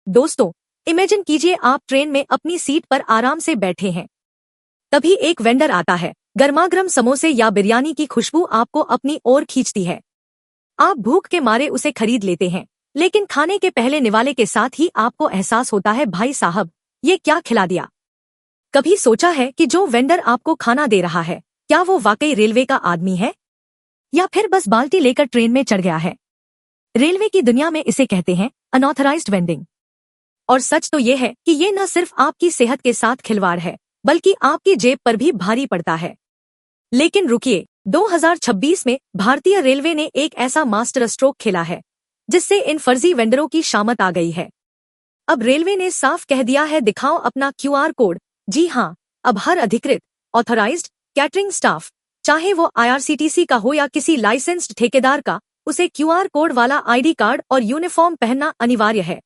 दोस्तों, इमेजिन कीजिए आप ट्रेन में अपनी सीट पर आराम से बैठे हैं। तभी एक वेंडर आता है। गर्मागर्म समोसे या बिरयानी की खुशबू आपको अपनी ओर खींचती है। आप भूख के मारे उसे खरीद लेते हैं, लेकिन खाने के पहले निवाले के साथ ही आपको एहसास होता है, भाई साहब, ये क्या खिला दिया। कभी सोचा है कि जो वेंडर आपको खाना दे रहा है, क्या वो वाकई रेलवे का आदमी है या फिर बस बाल्टी लेकर ट्रेन में चढ़ गया है? रेलवे की दुनिया में इसे कहते हैं अनऑथराइज्ड वेंडिंग। और सच तो ये है कि ये न सिर्फ आपकी सेहत के साथ खिलवाड़ है, बल्कि आपकी जेब पर भी भारी पड़ता है। लेकिन रुकिए, 2026 में भारतीय रेलवे ने एक ऐसा मास्टर स्ट्रोक खेला है जिससे इन फर्जी वेंडरों की शामत आ गई है। अब रेलवे ने साफ कह दिया है, दिखाओ अपना क्यूआर कोड। जी हाँ, अब हर अधिकृत ऑथराइज्ड कैटरिंग स्टाफ, चाहे वो आईआरसीटीसी का हो या किसी लाइसेंस्ड ठेकेदार का, उसे क्यूआर कोड वाला आईडी कार्ड और यूनिफॉर्म पहनना अनिवार्य है।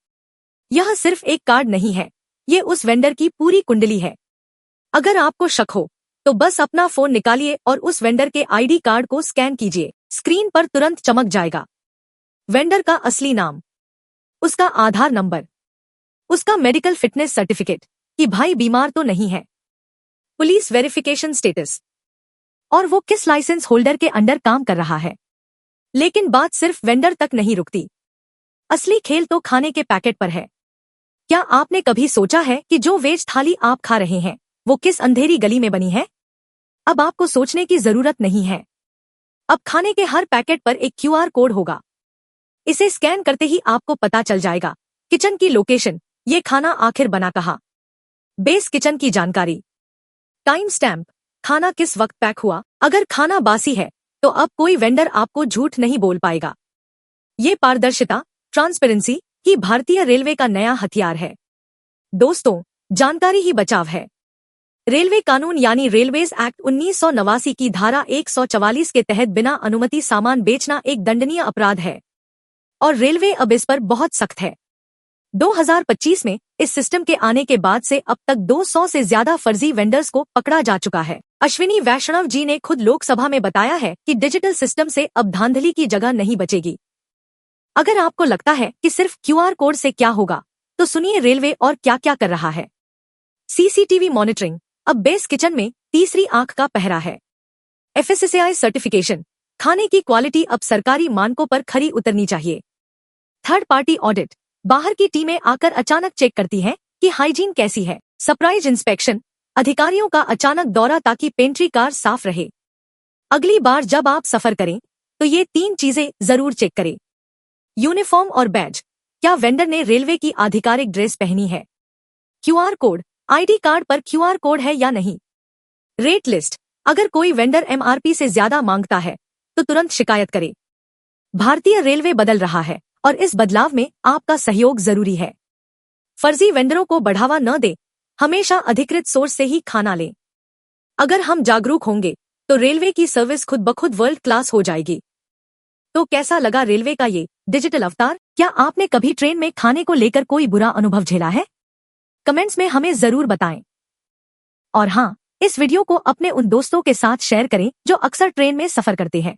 यह सिर्फ एक कार्ड नहीं है, ये उस वेंडर की पूरी कुंडली है। अगर आपको शक हो तो बस अपना फोन निकालिए और उस वेंडर के आईडी कार्ड को स्कैन कीजिए। स्क्रीन पर तुरंत चमक जाएगा वेंडर का असली नाम, उसका आधार नंबर, उसका मेडिकल फिटनेस सर्टिफिकेट कि भाई बीमार तो नहीं है, पुलिस वेरिफिकेशन स्टेटस, और वो किस लाइसेंस होल्डर के अंडर काम कर रहा है। लेकिन बात सिर्फ वेंडर तक नहीं रुकती। असली खेल तो खाने के पैकेट पर है। क्या आपने कभी सोचा है कि जो वेज थाली आप खा रहे हैं वो किस अंधेरी गली में बनी है? अब आपको सोचने की जरूरत नहीं है। अब खाने के हर पैकेट पर एक क्यूआर कोड होगा। इसे स्कैन करते ही आपको पता चल जाएगा किचन की लोकेशन, ये खाना आखिर बना कहाँ, बेस किचन की जानकारी, टाइम स्टैम्प, खाना किस वक्त पैक हुआ। अगर खाना बासी है तो अब कोई वेंडर आपको झूठ नहीं बोल पाएगा। ये पारदर्शिता, ट्रांसपेरेंसी ही भारतीय रेलवे का नया हथियार है। दोस्तों, जानकारी ही बचाव है। रेलवे कानून यानी रेलवेज एक्ट 1989 की धारा 144 के तहत बिना अनुमति सामान बेचना एक दंडनीय अपराध है और रेलवे अब इस पर बहुत सख्त है। 2025 में इस सिस्टम के आने के बाद से अब तक 200 से ज्यादा फर्जी वेंडर्स को पकड़ा जा चुका है। अश्विनी वैष्णव जी ने खुद लोकसभा में बताया है कि डिजिटल सिस्टम से अब धांधली की जगह नहीं बचेगी। अगर आपको लगता है कि सिर्फ क्यूआर कोड से क्या होगा, तो सुनिए रेलवे और क्या क्या कर रहा है। सीसीटीवी मॉनिटरिंग अब बेस किचन में तीसरी आंख का पहरा है। एफएसएसएआई सर्टिफिकेशन, खाने की क्वालिटी अब सरकारी मानकों पर खरी उतरनी चाहिए। थर्ड पार्टी ऑडिट, बाहर की टीमें आकर अचानक चेक करती हैं कि हाइजीन कैसी है। सरप्राइज इंस्पेक्शन, अधिकारियों का अचानक दौरा ताकि पेंट्री कार साफ रहे। अगली बार जब आप सफर करें तो ये 3 चीजें जरूर चेक करें। यूनिफॉर्म और बैज, क्या वेंडर ने रेलवे की आधिकारिक ड्रेस पहनी है। क्यूआर कोड, आईडी कार्ड पर क्यूआर कोड है या नहीं। रेट लिस्ट, अगर कोई वेंडर एमआरपी से ज्यादा मांगता है तो तुरंत शिकायत करें। भारतीय रेलवे बदल रहा है और इस बदलाव में आपका सहयोग जरूरी है। फर्जी वेंडरों को बढ़ावा न दे, हमेशा अधिकृत सोर्स से ही खाना लें। अगर हम जागरूक होंगे तो रेलवे की सर्विस खुद ब खुद वर्ल्ड क्लास हो जाएगी। तो कैसा लगा रेलवे का ये डिजिटल अवतार? क्या आपने कभी ट्रेन में खाने को लेकर कोई बुरा अनुभव झेला है? कमेंट्स में हमें जरूर बताएं। और हाँ, इस वीडियो को अपने उन दोस्तों के साथ शेयर करें जो अक्सर ट्रेन में सफर करते हैं।